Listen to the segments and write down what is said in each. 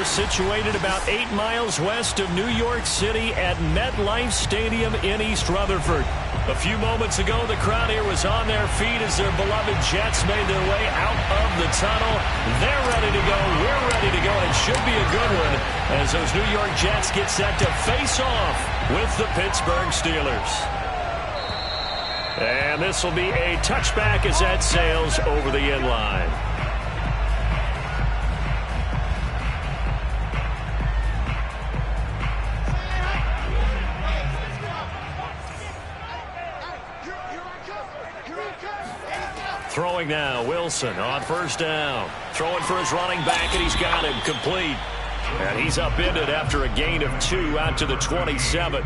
situated about 8 miles west of New York City at MetLife Stadium in East Rutherford. A few moments ago, the crowd here was on their feet as their beloved Jets made their way out of the tunnel. They're ready to go. We're ready to go. It should be a good one as those New York Jets get set to face off with the Pittsburgh Steelers. And this will be a touchback as that sails over the end line. Throwing now, Wilson on first down. Throwing for his running back, and he's got him complete. And he's upended after a gain of 2 out to the 27.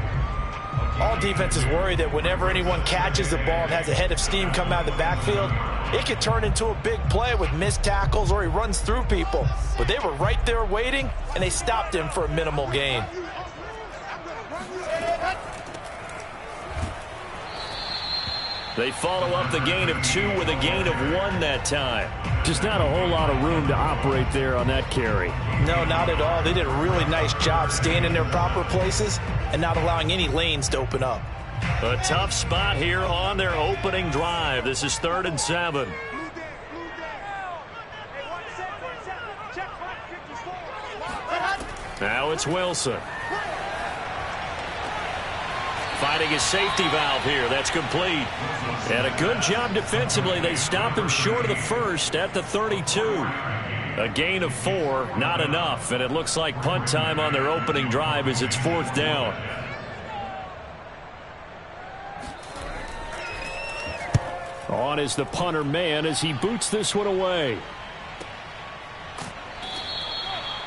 All defenses worry that whenever anyone catches the ball and has a head of steam come out of the backfield, it could turn into a big play with missed tackles or he runs through people. But they were right there waiting, and they stopped him for a minimal gain. They follow up the gain of 2 with a gain of 1 that time. Just not a whole lot of room to operate there on that carry. No, not at all. They did a really nice job staying in their proper places and not allowing any lanes to open up. A tough spot here on their opening drive. This is 3rd and 7. Now it's Wilson. Finding his safety valve here. That's complete. And a good job defensively. They stopped him short of the first at the 32. A gain of 4, not enough. And it looks like punt time on their opening drive as it's 4th down. On is the punter man as he boots this one away.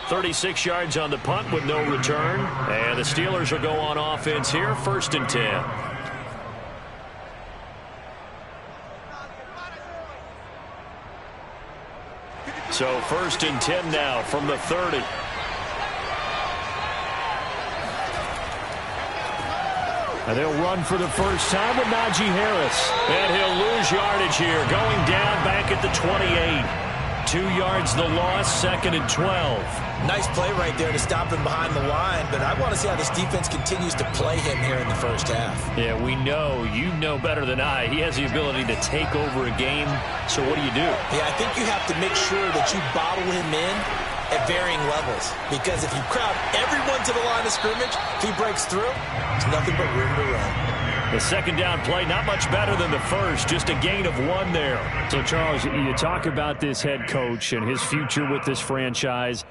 36 yards on the punt with no return. And the Steelers will go on offense here, 1st and 10. So 1st and 10 now from the 30. And they'll run for the first time with Najee Harris. And he'll lose yardage here, going down back at the 28. 2 yards the loss, 2nd and 12. Nice play right there to stop him behind the line, but I want to see how this defense continues to play him here in the first half. Yeah, we know, you know better than I, he has the ability to take over a game. So what do you do? Yeah, I think you have to make sure that you bottle him in at varying levels, because if you crowd everyone to the line of scrimmage, if he breaks through, there's nothing but room to run. The 2nd down play, not much better than the first, just a gain of 1 there. So, Charles, you talk about this head coach and his future with this franchise.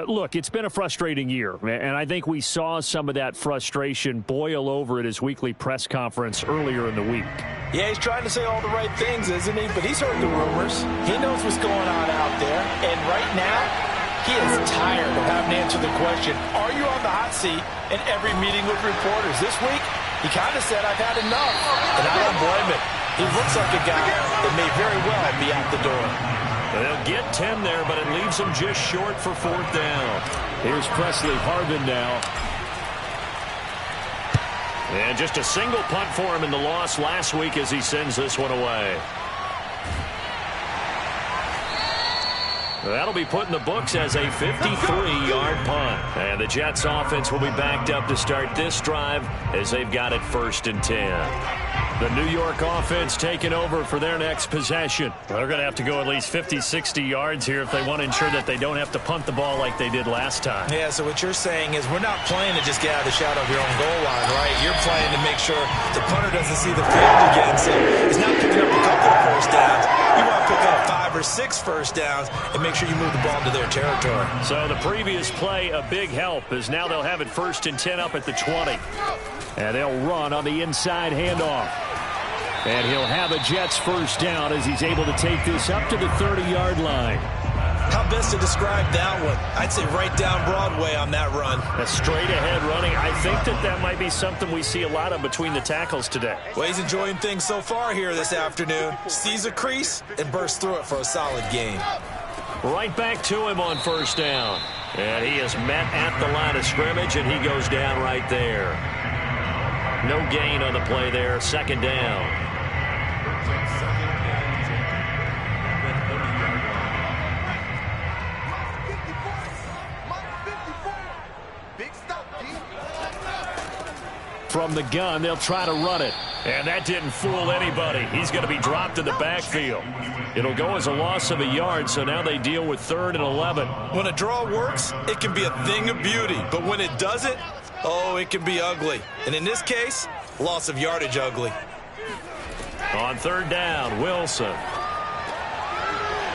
Look, it's been a frustrating year, and I think we saw some of that frustration boil over at his weekly press conference earlier in the week. Yeah, he's trying to say all the right things, isn't he? But he's heard the rumors. He knows what's going on out there, and right now, he is tired of having to answer the question, are you on the hot seat in every meeting with reporters? This week, he kind of said, I've had enough, and I don't blame him. He looks like a guy that may very well be out the door. They'll get 10 there, but it leaves them just short for 4th down. Here's Presley Harvin now. And just a single punt for him in the loss last week as he sends this one away. That'll be put in the books as a 53-yard punt. And the Jets offense will be backed up to start this drive as they've got it 1st and 10. The New York offense taking over for their next possession. They're going to have to go at least 50, 60 yards here if they want to ensure that they don't have to punt the ball like they did last time. Yeah, so what you're saying is we're not playing to just get out of the shadow of your own goal line, right? You're playing to make sure the punter doesn't see the field again. So he's not picking up a couple of first downs. You want to pick up 5 or 6 first downs and make sure you move the ball into their territory. So the previous play, a big help, as now they'll have it 1st and 10 up at the 20. And they'll run on the inside handoff. And he'll have a Jets first down as he's able to take this up to the 30-yard line. How best to describe that one? I'd say right down Broadway on that run. A straight-ahead running. I think that might be something we see a lot of between the tackles today. Well, he's enjoying things so far here this afternoon. Sees a crease and bursts through it for a solid gain. Right back to him on first down. And he is met at the line of scrimmage, and he goes down right there. No gain on the play there. 2nd down. from the gun. They'll try to run it. And that didn't fool anybody. He's going to be dropped in the backfield. It'll go as a loss of a yard, so now they deal with 3rd and 11. When a draw works, it can be a thing of beauty. But when it doesn't, oh, it can be ugly. And in this case, loss of yardage ugly. On 3rd down, Wilson.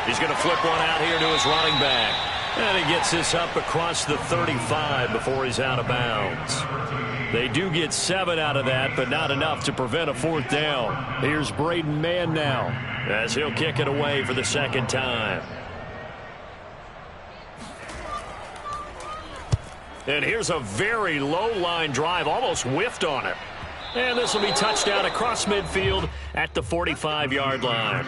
He's going to flip one out here to his running back. And he gets this up across the 35 before he's out of bounds. They do get 7 out of that, but not enough to prevent a 4th down. Here's Braden Mann now, as he'll kick it away for the 2nd time. And here's a very low line drive, almost whiffed on it. And this will be touchdown across midfield at the 45-yard line.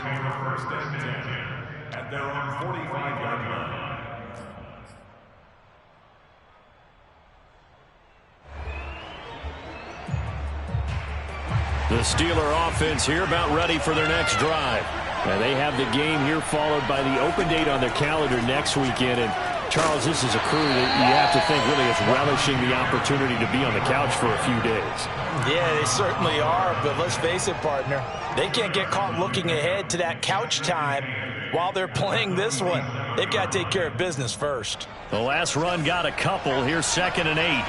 At their own 45-yard line. The Steeler offense here about ready for their next drive. And they have the game here followed by the open date on their calendar next weekend. And Charles, this is a crew that you have to think really is relishing the opportunity to be on the couch for a few days. Yeah, they certainly are, but let's face it, partner. They can't get caught looking ahead to that couch time while they're playing this one. They've got to take care of business first. The last run got a couple. Here's 2nd and 8.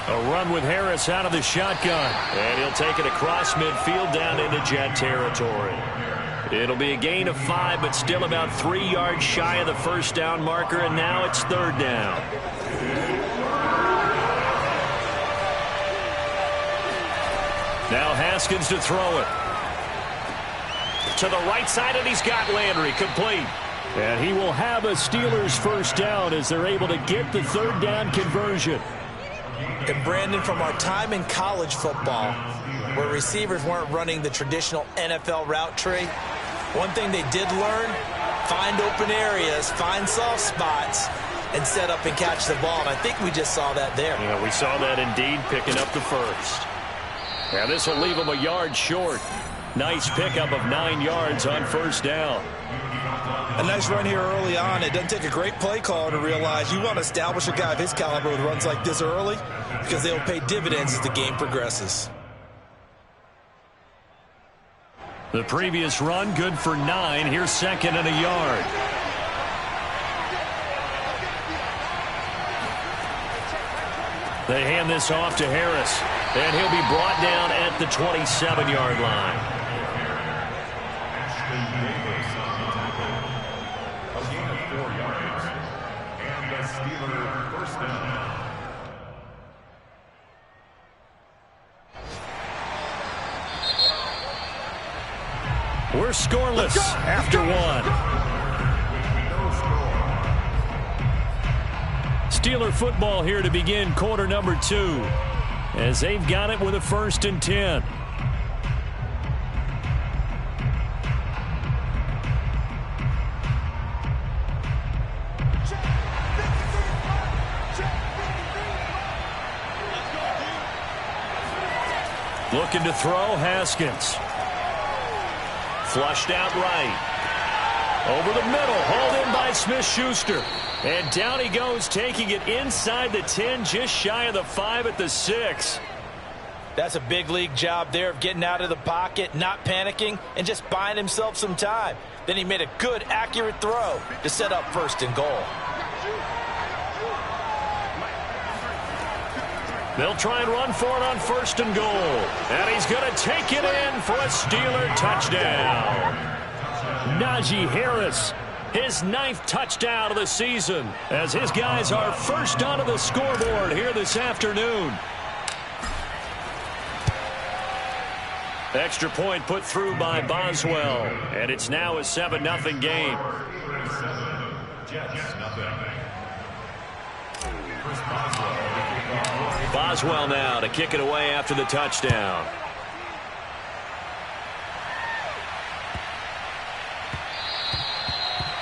A run with Harris out of the shotgun. And he'll take it across midfield down into Jet territory. It'll be a gain of 5, but still about 3 yards shy of the 1st down marker, and now it's 3rd down. Now Haskins to throw it. To the right side, and he's got Landry complete. And he will have a Steelers 1st down as they're able to get the 3rd down conversion. And Brandon, from our time in college football, where receivers weren't running the traditional NFL route tree, one thing they did learn, find open areas, find soft spots, and set up and catch the ball. And I think we just saw that there. Yeah, we saw that indeed, picking up the 1st. Now this will leave them a yard short. Nice pickup of 9 yards on 1st down. A nice run here early on. It doesn't take a great play caller to realize you want to establish a guy of his caliber with runs like this early, because they'll pay dividends as the game progresses. The previous run good for 9. Here's 2nd and a yard. They hand this off to Harris, and he'll be brought down at the 27-yard line. We're scoreless after 1. Steeler football here to begin quarter number 2, as they've got it with a 1st and 10. Looking to throw, Haskins. Flushed out right. Over the middle, hauled in by Smith-Schuster. And down he goes, taking it inside the 10, just shy of the 5 at the 6. That's a big league job there of getting out of the pocket, not panicking, and just buying himself some time. Then he made a good, accurate throw to set up 1st and goal. They'll try and run for it on 1st and goal. And he's going to take it in for a Steeler touchdown. Najee Harris, his 9th touchdown of the season, as his guys are first onto the scoreboard here this afternoon. Extra point put through by Boswell, and it's now a 7-0 game. Boswell now to kick it away after the touchdown.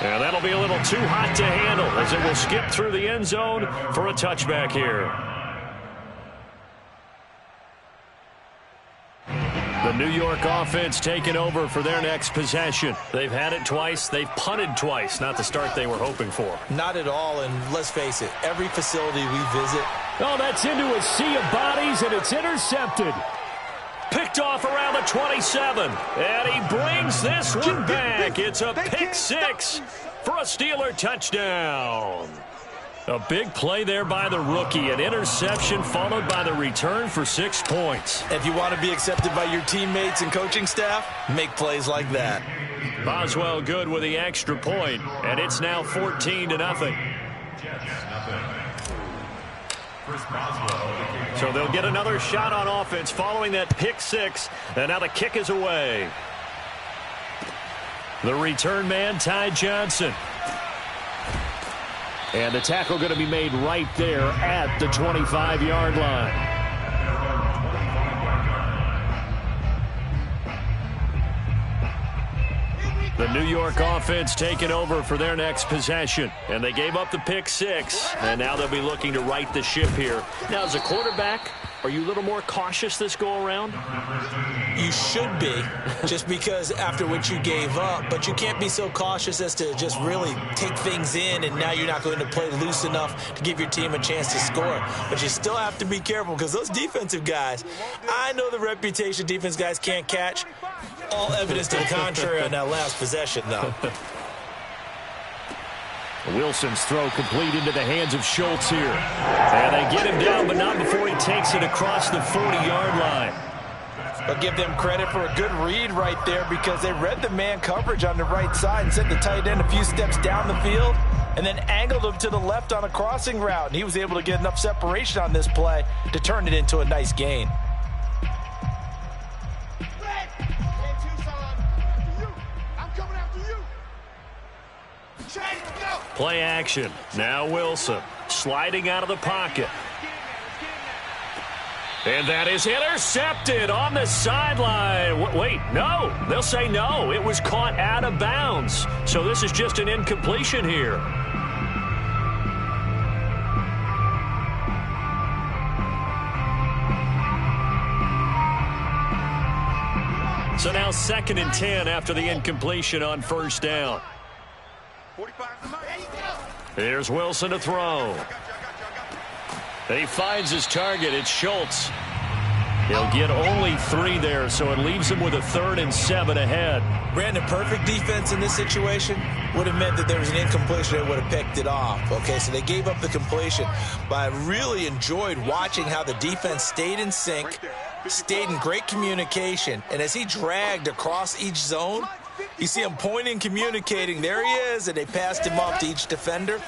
And that'll be a little too hot to handle as it will skip through the end zone for a touchback here. The New York offense taking over for their next possession. They've had it twice. They've punted twice. Not the start they were hoping for. Not at all, and let's face it, every facility we visit. Oh, that's into a sea of bodies, and it's intercepted. Picked off around the 27. And he brings this one back. It's a pick six for a Steeler touchdown. A big play there by the rookie. An interception followed by the return for 6 points. If you want to be accepted by your teammates and coaching staff, make plays like that. Boswell good with the extra point, and it's now 14-0. So they'll get another shot on offense following that pick six, and now the kick is away. The return man, Ty Johnson. And the tackle going to be made right there at the 25-yard line. The New York offense taking over for their next possession. And they gave up the pick six, and now they'll be looking to right the ship here. Now, as a quarterback, are you a little more cautious this go-around? You should be, just because after what you gave up. But you can't be so cautious as to just really take things in, and now you're not going to play loose enough to give your team a chance to score. But you still have to be careful, because those defensive guys, I know the reputation defense guys can't catch. All evidence to the contrary on that last possession, though. Wilson's throw complete into the hands of Schultz here. And they get him down, but not before he takes it across the 40-yard line. But give them credit for a good read right there, because they read the man coverage on the right side and sent the tight end a few steps down the field and then angled him to the left on a crossing route. And he was able to get enough separation on this play to turn it into a nice gain. Play action. Now Wilson sliding out of the pocket. And that is intercepted on the sideline. Wait, no. They'll say no. It was caught out of bounds. So this is just an incompletion here. So now 2nd and 10 after the incompletion on first down. Here's Wilson to throw. He finds his target. It's Schultz. He'll get only 3 there, so it leaves him with a 3rd and 7 ahead. Brandon, perfect defense in this situation would have meant that there was an incompletion that would have picked it off. Okay, so they gave up the completion. But I really enjoyed watching how the defense stayed in sync, stayed in great communication, and as he dragged across each zone, you see him pointing, communicating. There he is, and they passed him off to each defender.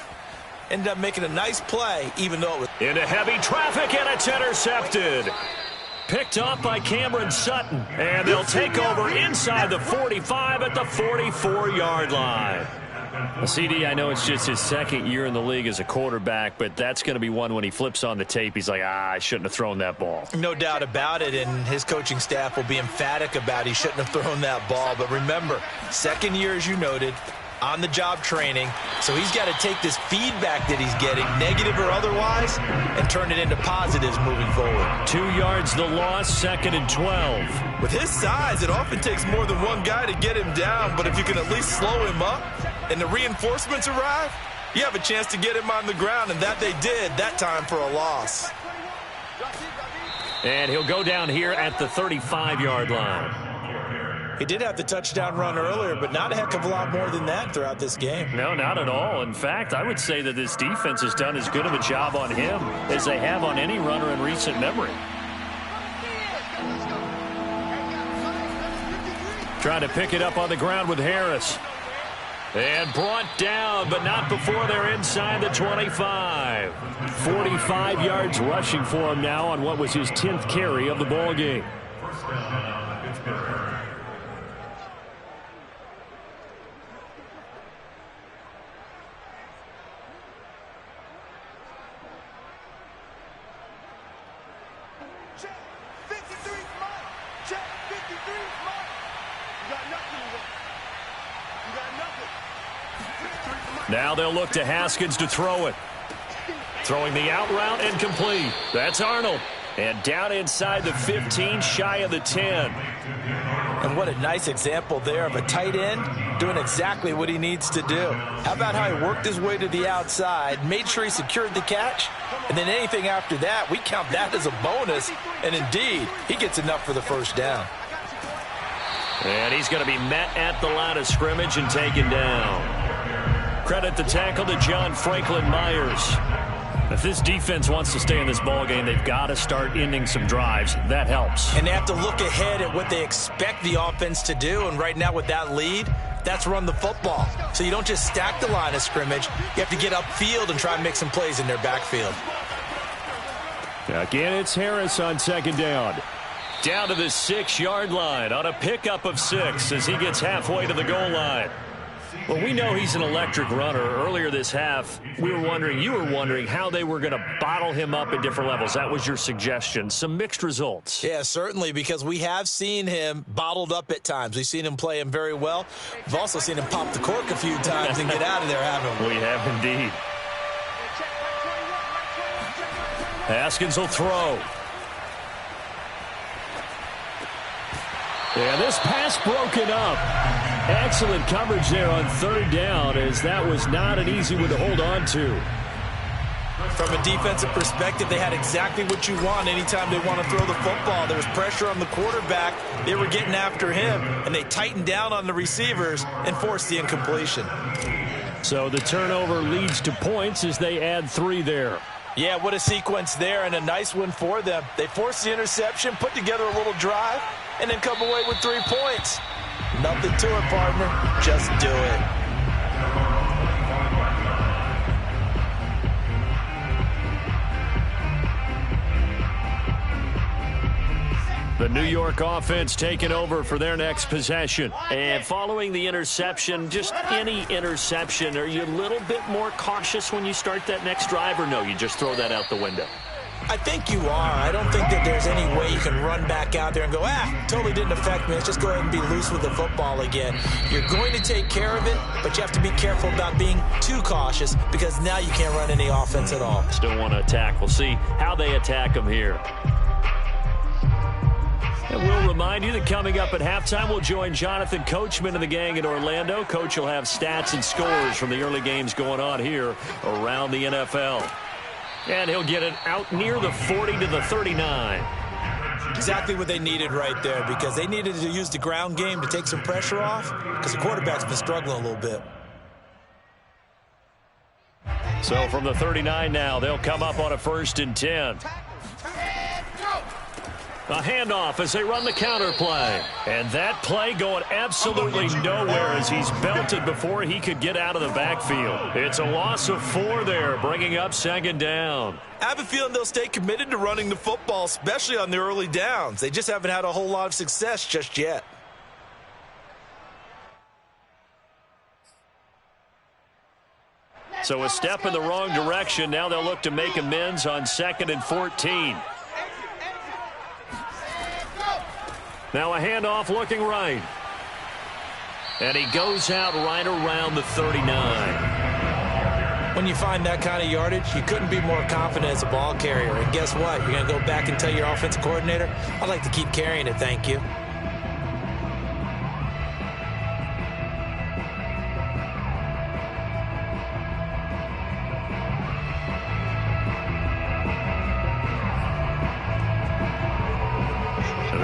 Ended up making a nice play, even though it was into heavy traffic, and it's intercepted. Picked off by Cameron Sutton, and they'll take over inside the 45 at the 44-yard line. Well, CD, I know it's just his 2nd year in the league as a quarterback, but that's going to be one when he flips on the tape, he's like, I shouldn't have thrown that ball. No doubt about it, and his coaching staff will be emphatic about he shouldn't have thrown that ball. But remember, 2nd year, as you noted, on-the-job training, so he's got to take this feedback that he's getting, negative or otherwise, and turn it into positives moving forward. 2 yards the loss, 2nd and 12. With his size, it often takes more than one guy to get him down, but if you can at least slow him up and the reinforcements arrive, you have a chance to get him on the ground, and that they did that time for a loss. And he'll go down here at the 35-yard line. He did have the touchdown run earlier, but not a heck of a lot more than that throughout this game. No, not at all. In fact, I would say that this defense has done as good of a job on him as they have on any runner in recent memory. Trying to pick it up on the ground with Harris. And brought down, but not before they're inside the 25. 45 yards rushing for him now on what was his 10th carry of the ball game. Now they'll look to Haskins to throw it. Throwing the out route and complete. That's Arnold. And down inside the 15, shy of the 10. And what a nice example there of a tight end doing exactly what he needs to do. How about how he worked his way to the outside, made sure he secured the catch, and then anything after that, we count that as a bonus. And indeed, he gets enough for the first down. And he's going to be met at the line of scrimmage and taken down. Credit the tackle to John Franklin Myers. If this defense wants to stay in this ballgame, they've got to start ending some drives. That helps. And they have to look ahead at what they expect the offense to do. And right now with that lead, that's run the football. So you don't just stack the line of scrimmage. You have to get upfield and try and make some plays in their backfield. Again, it's Harris on second down. Down to the 6-yard line on a pickup of 6 as he gets halfway to the goal line. Well, we know he's an electric runner. Earlier this half, you were wondering how they were going to bottle him up at different levels. That was your suggestion. Some mixed results. Yeah, certainly, because we have seen him bottled up at times. We've seen him play him very well. We've also seen him pop the cork a few times and get out of there, haven't we? We have indeed. Haskins will throw. And this pass broken up. Excellent coverage there on third down, as that was not an easy one to hold on to. From a defensive perspective, they had exactly what you want anytime they want to throw the football. There was pressure on the quarterback. They were getting after him, and they tightened down on the receivers and forced the incompletion. So the turnover leads to points as they add 3 there. Yeah, what a sequence there, and a nice one for them. They forced the interception, put together a little drive, and then come away with 3 points. Nothing to it, partner. Just do it. The New York offense taking over for their next possession. And following the interception, just any interception, are you a little bit more cautious when you start that next drive, or no, you just throw that out the window? I think you are. I don't think that there's any way you can run back out there and go, totally didn't affect me. Let's just go ahead and be loose with the football again. You're going to take care of it, but you have to be careful about being too cautious because now you can't run any offense at all. Still want to attack. We'll see how they attack them here. And we'll remind you that coming up at halftime, we'll join Jonathan Coachman and the gang in Orlando. Coach will have stats and scores from the early games going on here around the NFL. And he'll get it out near the 40 to the 39. Exactly what they needed right there, because they needed to use the ground game to take some pressure off because the quarterback's been struggling a little bit. So from the 39 now, they'll come up on a 1st and 10. A handoff as they run the counter play. And that play going absolutely nowhere as he's belted before he could get out of the backfield. It's a loss of 4 there, bringing up 2nd down. I have a feeling they'll stay committed to running the football, especially on the early downs. They just haven't had a whole lot of success just yet. So a step in the wrong direction. Now they'll look to make amends on 2nd and 14. Now a handoff looking right. And he goes out right around the 39. When you find that kind of yardage, you couldn't be more confident as a ball carrier. And guess what? You're going to go back and tell your offensive coordinator, I'd like to keep carrying it, thank you.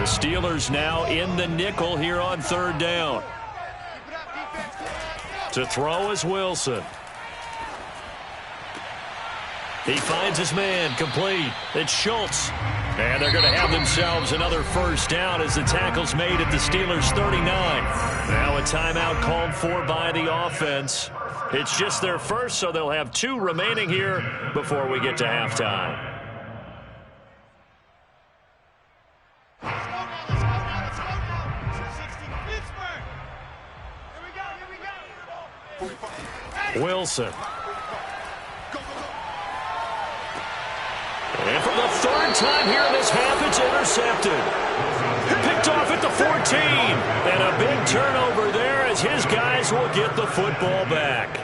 The Steelers now in the nickel here on 3rd down. To throw is Wilson. He finds his man, complete. It's Schultz. And they're going to have themselves another 1st down as the tackle's made at the Steelers' 39. Now a timeout called for by the offense. It's just their first, so they'll have 2 remaining here before we get to halftime. Wilson. And for the 3rd time here in this half, it's intercepted. Picked off at the 14. And a big turnover there as his guys will get the football back.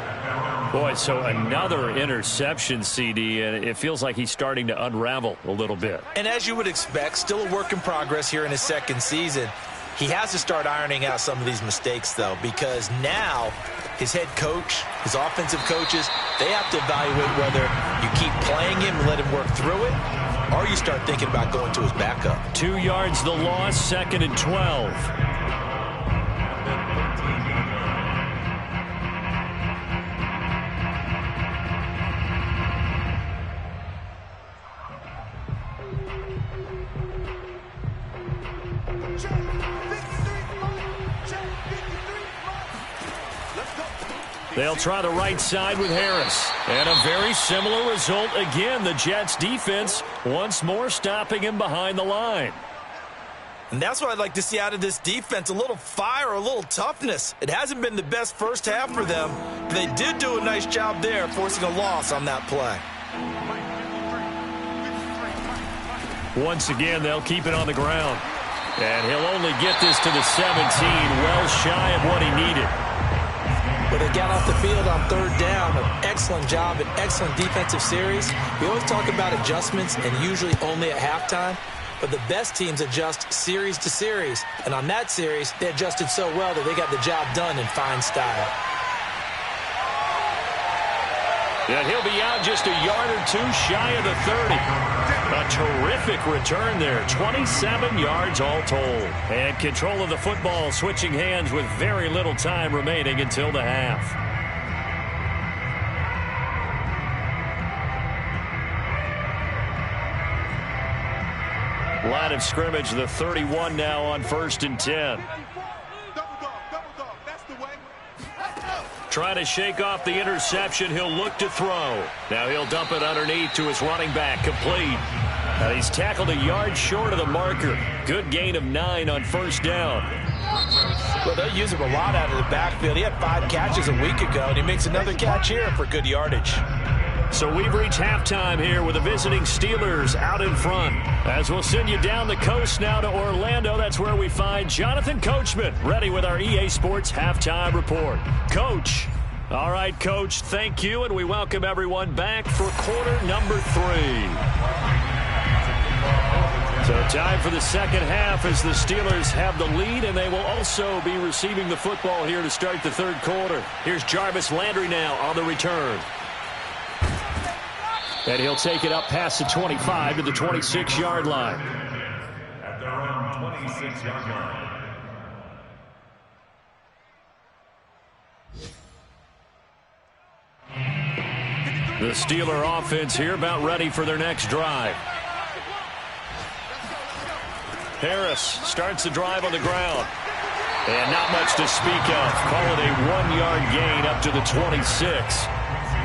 Boy, so another interception, CD, and it feels like he's starting to unravel a little bit. And as you would expect, still a work in progress here in his second season. He has to start ironing out some of these mistakes, though, because now his head coach, his offensive coaches, they have to evaluate whether you keep playing him and let him work through it, or you start thinking about going to his backup. 2 yards the loss, 2nd and 12. They'll try the right side with Harris. And a very similar result again. The Jets defense once more stopping him behind the line. And that's what I'd like to see out of this defense, a little fire, a little toughness. It hasn't been the best first half for them, but they did do a nice job there, forcing a loss on that play. Once again, they'll keep it on the ground. And he'll only get this to the 17, well shy of what he needed. But they got off the field on 3rd down. An excellent job, an excellent defensive series. We always talk about adjustments and usually only at halftime. But the best teams adjust series to series. And on that series, they adjusted so well that they got the job done in fine style. And he'll be out just a yard or two shy of the 30. A terrific return there. 27 yards all told. And control of the football switching hands with very little time remaining until the half. Line of scrimmage, the 31 now on 1st and 10. Trying to shake off the interception. He'll look to throw. Now he'll dump it underneath to his running back. Complete. Now he's tackled a yard short of the marker. Good gain of 9 on 1st down. Well, they'll use him a lot out of the backfield. He had 5 catches a week ago, and he makes another catch here for good yardage. So we've reached halftime here with the visiting Steelers out in front. As we'll send you down the coast now to Orlando. That's where we find Jonathan Coachman ready with our EA Sports Halftime Report. Coach. All right, Coach, thank you, and we welcome everyone back for quarter number 3. So time for the second half as the Steelers have the lead, and they will also be receiving the football here to start the 3rd quarter. Here's Jarvis Landry now on the return. And he'll take it up past the 25 to the 26-yard line. At their own 26-yard line. The Steeler offense here about ready for their next drive. Harris starts the drive on the ground. And not much to speak of. Call it a 1-yard gain up to the 26.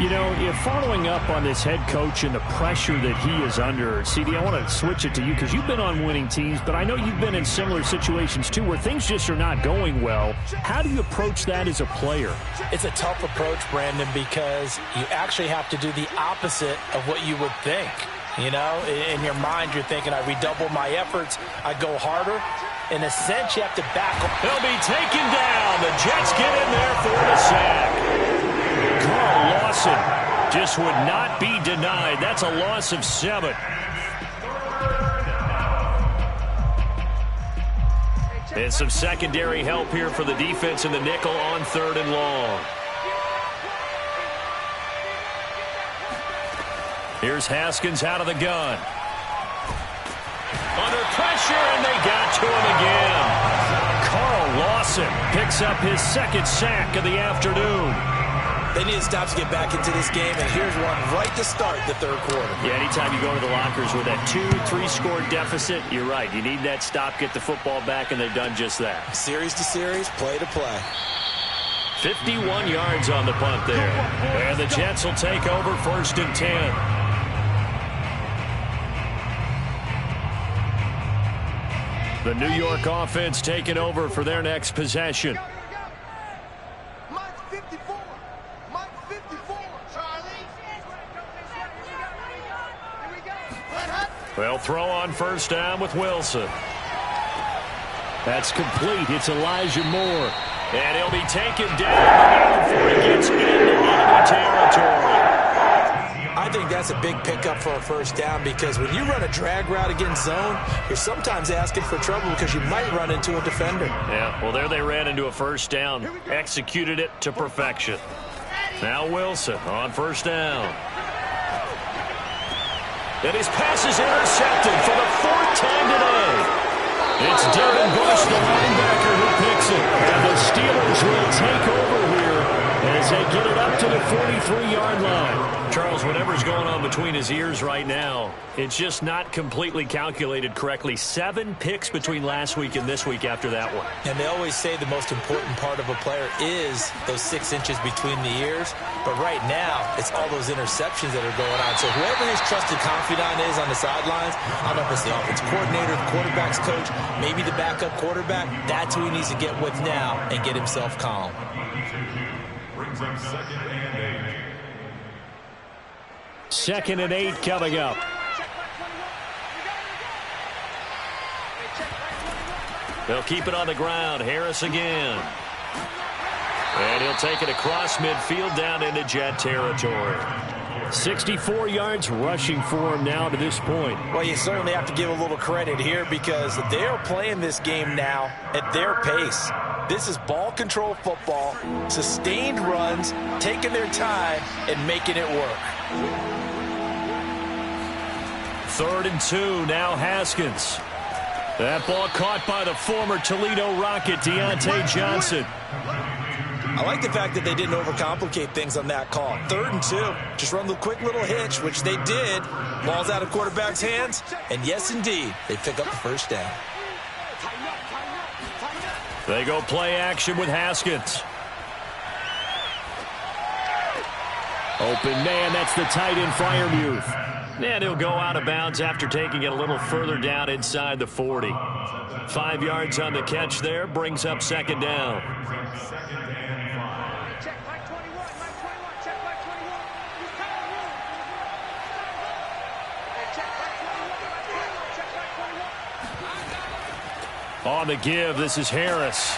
You know, if following up on this head coach and the pressure that he is under, CD, I want to switch it to you because you've been on winning teams, but I know you've been in similar situations too where things just are not going well. How do you approach that as a player? It's a tough approach, Brandon, because you actually have to do the opposite of what you would think. You know, in your mind, you're thinking, I redouble my efforts, I go harder. In a sense, you have to back up. He'll be taken down. The Jets get in there for the sack. Carl Lawson just would not be denied. That's a loss of 7. And some secondary help here for the defense in the nickel on 3rd and long. Here's Haskins out of the gun. Under pressure, and they got to him again. Carl Lawson picks up his 2nd sack of the afternoon. They need to stop to get back into this game, and here's one right to start the 3rd quarter. Yeah, anytime you go to the lockers with that 2-3 score deficit, you're right. You need that stop, get the football back, and they've done just that. Series to series, play to play. 51 yards on the punt there. And the Jets will take over 1st and 10. The New York offense taking over for their next possession. They'll throw on 1st down with Wilson. That's complete. It's Elijah Moore. And he'll be taken down before he gets into enemy territory. I think that's a big pickup for a first down because when you run a drag route against zone, you're sometimes asking for trouble because you might run into a defender. Yeah, well, there they ran into a first down. Executed it to perfection. Now Wilson on first down. And his pass is intercepted for the 4th time today. It's Devin Bush, the linebacker, who picks it. And the Steelers will take over here as they get it up to the 43-yard line. Charles, whatever's going on between his ears right now, it's just not completely calculated correctly. 7 picks between last week and this week after that one. And they always say the most important part of a player is those 6 inches between the ears. But right now, it's all those interceptions that are going on. So whoever his trusted confidant is on the sidelines, I don't know if it's the offensive coordinator, the quarterback's coach, maybe the backup quarterback, that's who he needs to get with now and get himself calm. Brings up 2nd and 8. 2nd and 8 coming up. They'll keep it on the ground. Harris again. And he'll take it across midfield down into Jet territory. 64 yards rushing for him now to this point. Well, you certainly have to give a little credit here because they are playing this game now at their pace. This is ball control football, sustained runs, taking their time, and making it work. 3rd and 2, now Haskins. That ball caught by the former Toledo Rocket, Deontay Johnson. I like the fact that they didn't overcomplicate things on that call. 3rd and 2, just run the quick little hitch, which they did. Ball's out of quarterback's hands, and yes, indeed, they pick up the first down. They go play action with Haskins. Open man, that's the tight end, Freiermuth. And he'll go out of bounds after taking it a little further down inside the 40. 5 yards on the catch there, brings up 2nd down. On the give, this is Harris.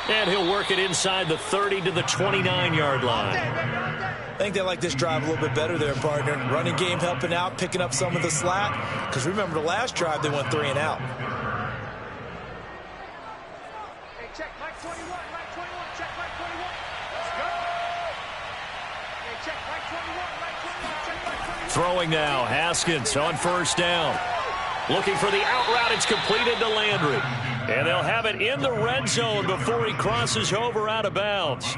And he'll work it inside the 30 to the 29-yard line. I think they like this drive a little bit better there, partner. Running game helping out, picking up some of the slack. Because remember, the last drive, they went 3 and out. Hey, check Mike 21, Mike 21, check Mike 21. Let's go. Hey, check Mike 21, Mike 21, check Mike 21. Throwing now, Haskins on first down. Looking for the out route. It's completed to Landry. And they'll have it in the red zone before he crosses over out of bounds.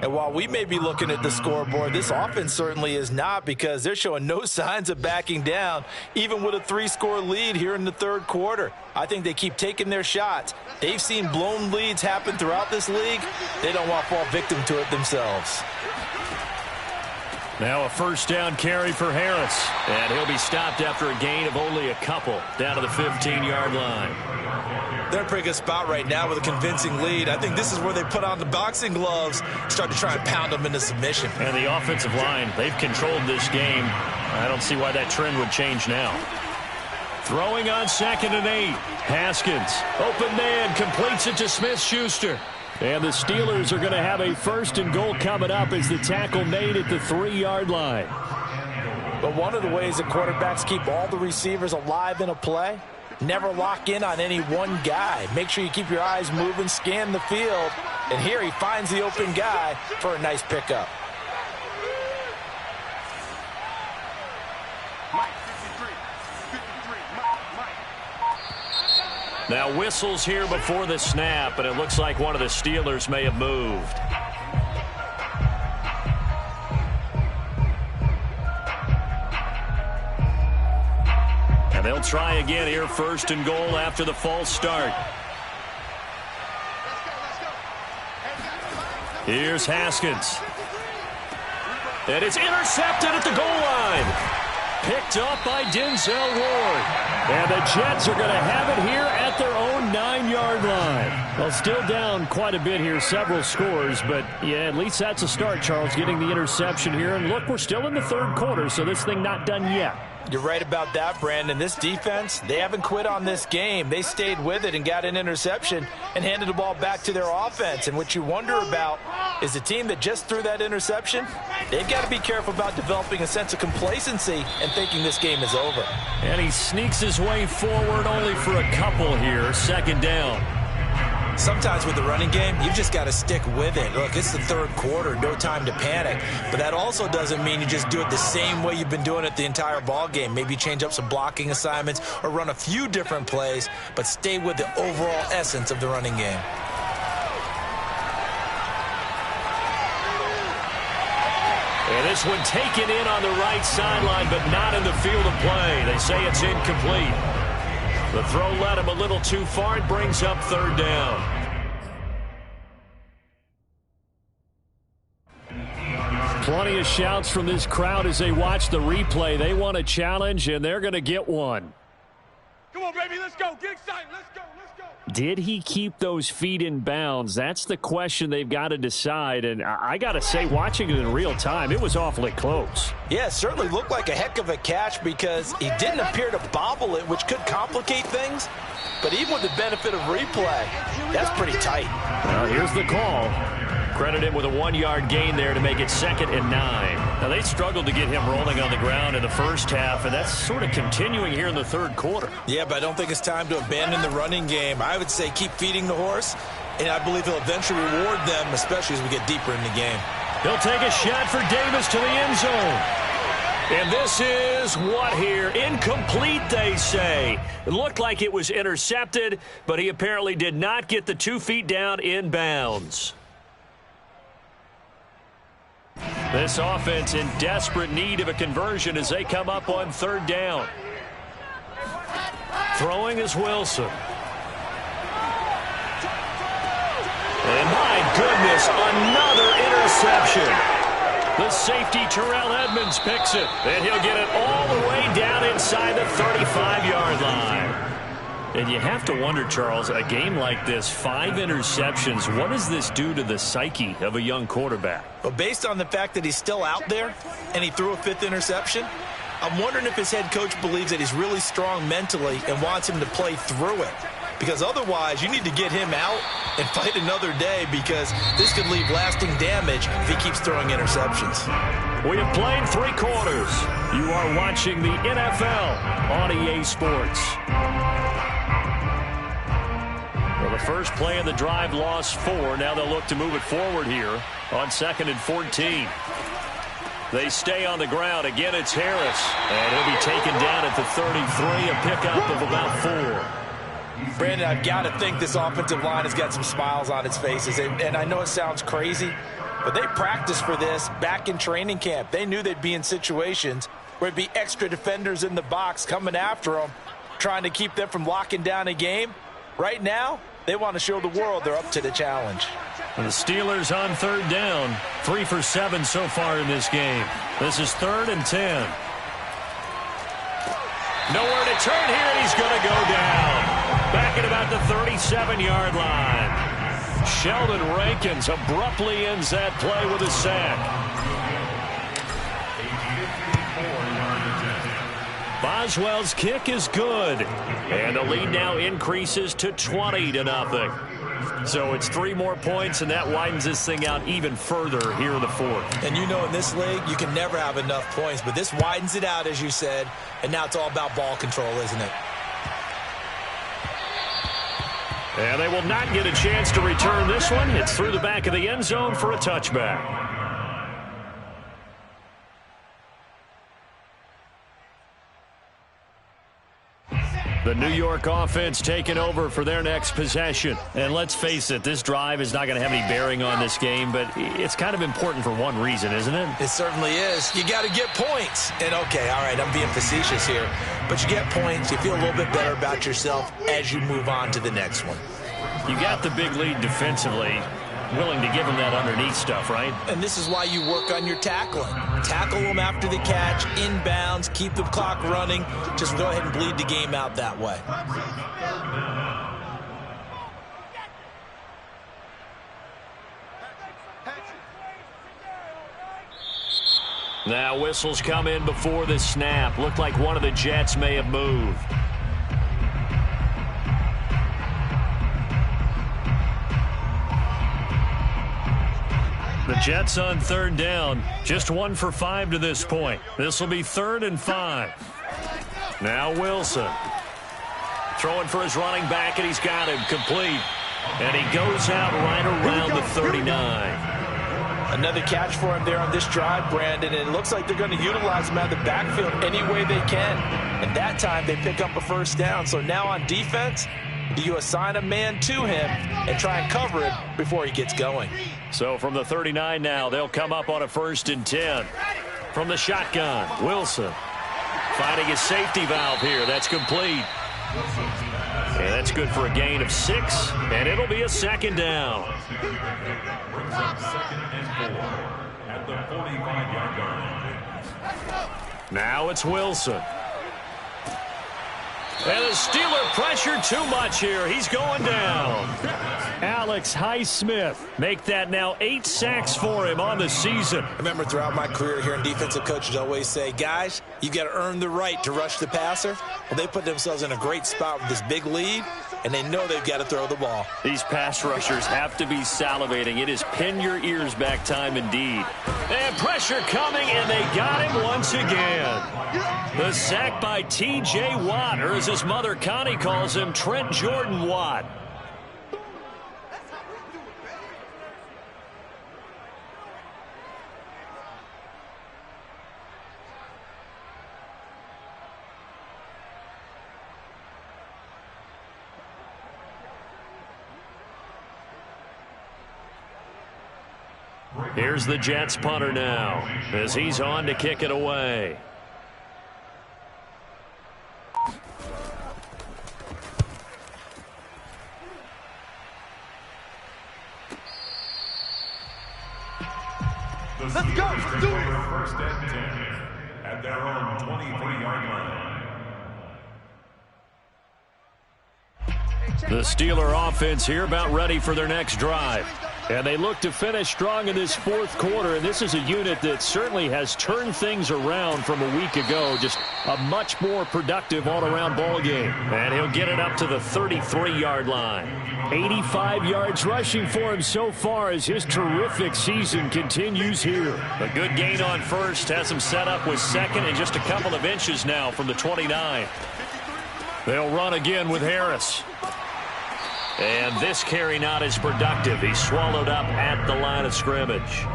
And while we may be looking at the scoreboard, this offense certainly is not because they're showing no signs of backing down, even with a 3-score lead here in the 3rd quarter. I think they keep taking their shots. They've seen blown leads happen throughout this league. They don't want to fall victim to it themselves. Now a first down carry for Harris. And he'll be stopped after a gain of only a couple down to the 15-yard line. They're in a pretty good spot right now with a convincing lead. I think this is where they put on the boxing gloves, start to try and pound them into submission. And the offensive line, they've controlled this game. I don't see why that trend would change now. Throwing on 2nd and 8. Haskins, open man, completes it to Smith-Schuster. And the Steelers are going to have a 1st and goal coming up as the tackle made at the 3-yard line. But one of the ways that quarterbacks keep all the receivers alive in a play, never lock in on any one guy. Make sure you keep your eyes moving, scan the field. And here he finds the open guy for a nice pickup. Now whistles here before the snap, and it looks like one of the Steelers may have moved. And they'll try again here, 1st and goal after the false start. Here's Haskins. And it's intercepted at the goal line. Picked up by Denzel Ward. And the Jets are going to have it here at their own 9-yard line. Well, still down quite a bit here, several scores, but yeah, at least that's a start, Charles, getting the interception here. And look, we're still in the 3rd quarter, so this thing not done yet. You're right about that, Brandon. This defense, they haven't quit on this game. They stayed with it and got an interception and handed the ball back to their offense. And what you wonder about is the team that just threw that interception, they've got to be careful about developing a sense of complacency and thinking this game is over. And he sneaks his way forward only for a couple here. Second down. Sometimes with the running game, you've just got to stick with it. Look, it's the third quarter, no time to panic. But that also doesn't mean you just do it the same way you've been doing it the entire ball game. Maybe change up some blocking assignments or run a few different plays, but stay with the overall essence of the running game. And this one taken in on the right sideline, but not in the field of play. They say it's incomplete. The throw led him a little too far. It brings up third down. Plenty of shouts from this crowd as they watch the replay. They want a challenge, and they're going to get one. Come on, baby, let's go. Get excited. Let's go. Let's go. Did he keep those feet in bounds? That's the question they've got to decide. And I got to say, watching it in real time, it was awfully close. Yeah, it certainly looked like a heck of a catch because he didn't appear to bobble it, which could complicate things. But even with the benefit of replay, that's pretty tight. Well, here's the call. Credit him with a 1-yard gain there to make it 2nd and 9. Now, they struggled to get him rolling on the ground in the first half, and that's sort of continuing here in the third quarter. Yeah, but I don't think it's time to abandon the running game. I would say keep feeding the horse, and I believe he'll eventually reward them, especially as we get deeper in the game. He'll take a shot for Davis to the end zone. And this is what here? Incomplete, they say. It looked like it was intercepted, but he apparently did not get the 2 feet down in bounds. This offense in desperate need of a conversion as they come up on third down. Throwing is Wilson. And my goodness, another interception. The safety, Terrell Edmonds, picks it. And he'll get it all the way down inside the 35-yard line. And you have to wonder, Charles, a game like this, 5 interceptions, what does this do to the psyche of a young quarterback? Well, based on the fact that he's still out there and he threw a 5th interception, I'm wondering if his head coach believes that he's really strong mentally and wants him to play through it. Because otherwise, you need to get him out and fight another day because this could leave lasting damage if he keeps throwing interceptions. We have played 3 quarters. You are watching the NFL on EA Sports. Well, the first play of the drive lost 4. Now they'll look to move it forward here on 2nd and 14. They stay on the ground. Again, it's Harris. And he'll be taken down at the 33, a pickup of about 4. Brandon, I've got to think this offensive line has got some smiles on its faces. And I know it sounds crazy, but they practiced for this back in training camp. They knew they'd be in situations where there'd be extra defenders in the box coming after them, trying to keep them from locking down a game. Right now, they want to show the world they're up to the challenge. And the Steelers on third down, 3 for 7 so far in this game. This is 3rd and 10. Nowhere to turn here, and he's going to go down. Back at about the 37-yard line. Sheldon Rankins abruptly ends that play with a sack. Boswell's kick is good. And the lead now increases to 20-0. So it's 3 more points, and that widens this thing out even further here in the 4th. And you know in this league, you can never have enough points, but this widens it out, as you said, and now it's all about ball control, isn't it? And they will not get a chance to return this one. It's through the back of the end zone for a touchback. The New York offense taking over for their next possession. And let's face it, this drive is not going to have any bearing on this game, but it's kind of important for one reason, isn't it? It certainly is. You got to get points. And, okay, all right, I'm being facetious here. But you get points. You feel a little bit better about yourself as you move on to the next one. You got the big lead defensively. Willing to give them that underneath stuff, right? And this is why you work on your tackling. Tackle them after the catch, inbounds, keep the clock running. Just go ahead and bleed the game out that way. Now whistles come in before the snap. Looked like one of the Jets may have moved. The Jets on 3rd down. Just 1 for 5 to this point. This will be 3rd and 5. Now Wilson. Throwing for his running back, and he's got him complete. And he goes out right around the 39. Another catch for him there on this drive, Brandon, and it looks like they're going to utilize him out of the backfield any way they can. And that time they pick up a 1st down. So now on defense, do you assign a man to him and try and cover it before he gets going? So from the 39 now, they'll come up on a 1st and 10. From the shotgun, Wilson finding his safety valve here. That's complete. And that's good for a gain of 6, and it'll be a 2nd down. Brings up 2nd and 4 at the 45-yard line. Now it's Wilson. And the Steeler pressure too much here. He's going down. Alex Highsmith make that now 8 sacks for him on the season. I remember throughout my career hearing defensive coaches always say, guys, you got to earn the right to rush the passer. Well, they put themselves in a great spot with this big lead, and they know they've got to throw the ball. These pass rushers have to be salivating. It is pin your ears back time indeed. And pressure coming, and they got him once again. The sack by T.J. Watt, or as his mother Connie calls him, Trent Jordan Watt. Here's the Jets punter now as he's on to kick it away. Let's go. Let's do it. 1st and 10 at their own 23-yard line. The Steeler offense here about ready for their next drive. And they look to finish strong in this 4th quarter. And this is a unit that certainly has turned things around from a week ago. Just a much more productive all-around ball game. And he'll get it up to the 33-yard line. 85 yards rushing for him so far as his terrific season continues here. A good gain on 1st. Has him set up with 2nd and just a couple of inches now from the 29. They'll run again with Harris. And this carry not as productive. He's swallowed up at the line of scrimmage.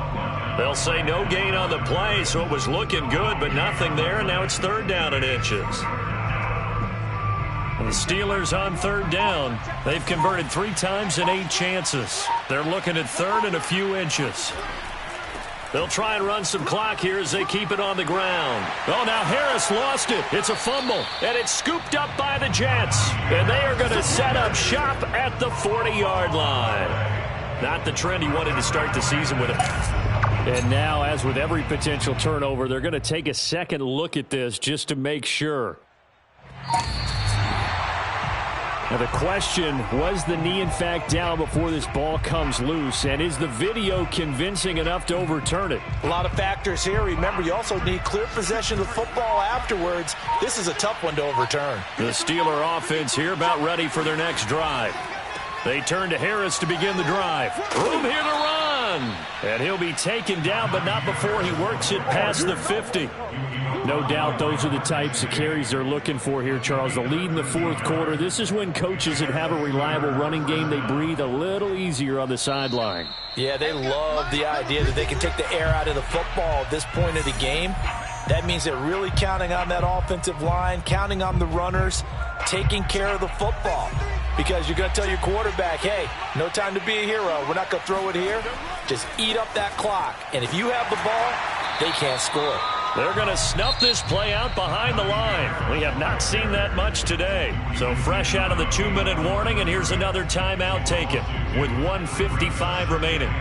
They'll say no gain on the play, so it was looking good, but nothing there, and now it's 3rd down and inches. The Steelers on 3rd down. They've converted 3 times in 8 chances. They're looking at 3rd and a few inches. They'll try and run some clock here as they keep it on the ground. Oh, now Harris lost it. It's a fumble, and it's scooped up by the Jets. And they are going to set up shop at the 40-yard line. Not the trend he wanted to start the season with. And now, as with every potential turnover, they're going to take a second look at this just to make sure. Now the question, was the knee in fact down before this ball comes loose? And is the video convincing enough to overturn it? A lot of factors here. Remember, you also need clear possession of the football afterwards. This is a tough one to overturn. The Steeler offense here about ready for their next drive. They turn to Harris to begin the drive. Room here to run. And he'll be taken down, but not before he works it past the 50. No doubt those are the types of carries they're looking for here, Charles. The lead in the 4th quarter. This is when coaches that have a reliable running game, they breathe a little easier on the sideline. Yeah, they love the idea that they can take the air out of the football at this point of the game. That means they're really counting on that offensive line, counting on the runners, taking care of the football. Because you're going to tell your quarterback, hey, no time to be a hero. We're not going to throw it here. Just eat up that clock. And if you have the ball, they can't score. They're going to snuff this play out behind the line. We have not seen that much today. So fresh out of the 2-minute warning, and here's another timeout taken with 1:55 remaining.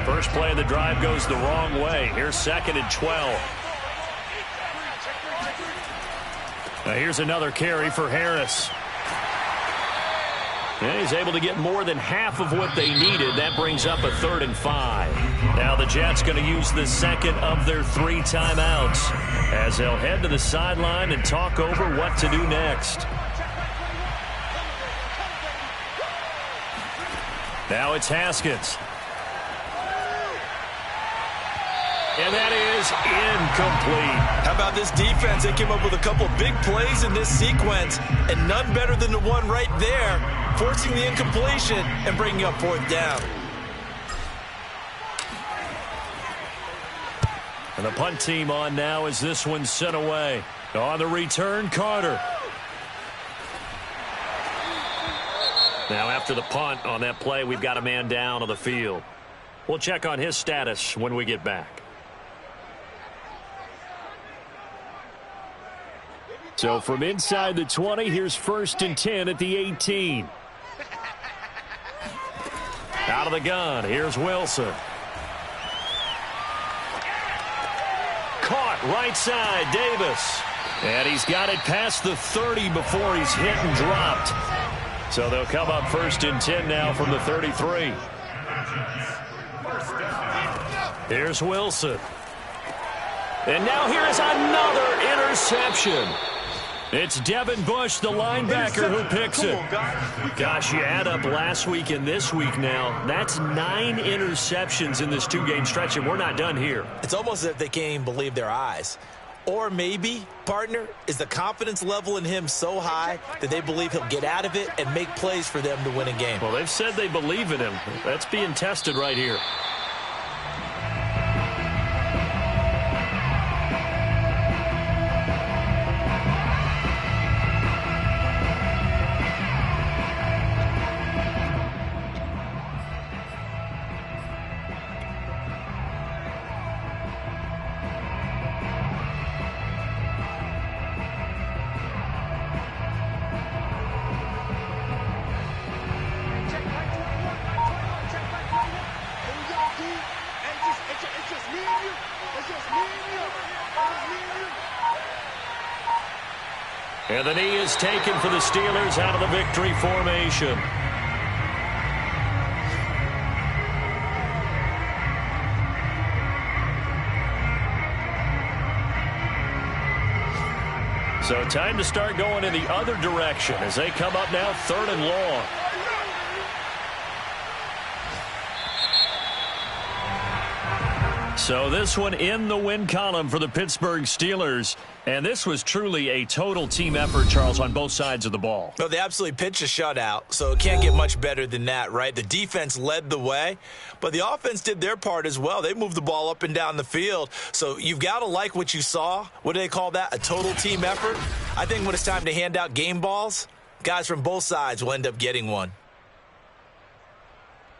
First play of the drive goes the wrong way. Here's 2nd and 12. Now here's another carry for Harris. And he's able to get more than half of what they needed. That brings up a 3rd and 5. Now the Jets going to use the second of their 3 timeouts as they'll head to the sideline and talk over what to do next. Now it's Haskins. And that is incomplete. How about this defense? They came up with a couple big plays in this sequence, and none better than the one right there, forcing the incompletion and bringing up 4th down. And the punt team on now as this one's sent away. On the return, Carter. Now after the punt on that play, we've got a man down on the field. We'll check on his status when we get back. So from inside the 20, here's 1st and 10 at the 18. Out of the gun, here's Wilson. Caught right side, Davis. And he's got it past the 30 before he's hit and dropped. So they'll come up 1st and 10 now from the 33. Here's Wilson. And now here is another interception. It's Devin Bush, the linebacker, who picks it. Gosh, you add up last week and this week now. That's 9 interceptions in this 2-game stretch, and we're not done here. It's almost as if they can't even believe their eyes. Or maybe, partner, is the confidence level in him so high that they believe he'll get out of it and make plays for them to win a game. Well, they've said they believe in him. That's being tested right here. And the knee is taken for the Steelers out of the victory formation. So time to start going in the other direction as they come up now 3rd and long. So this one in the win column for the Pittsburgh Steelers. And this was truly a total team effort, Charles, on both sides of the ball. No, they absolutely pitched a shutout, so it can't get much better than that, right? The defense led the way, but the offense did their part as well. They moved the ball up and down the field, so you've got to like what you saw. What do they call that? A total team effort? I think when it's time to hand out game balls, guys from both sides will end up getting one.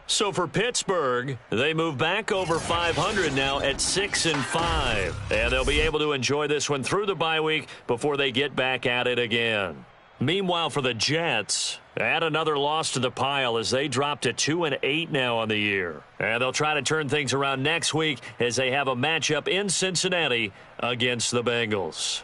So for Pittsburgh, they move back over 500 now at 6-5. And they'll be able to enjoy this one through the bye week before they get back at it again. Meanwhile, for the Jets, add another loss to the pile as they drop to 2-8 now on the year. And they'll try to turn things around next week as they have a matchup in Cincinnati against the Bengals.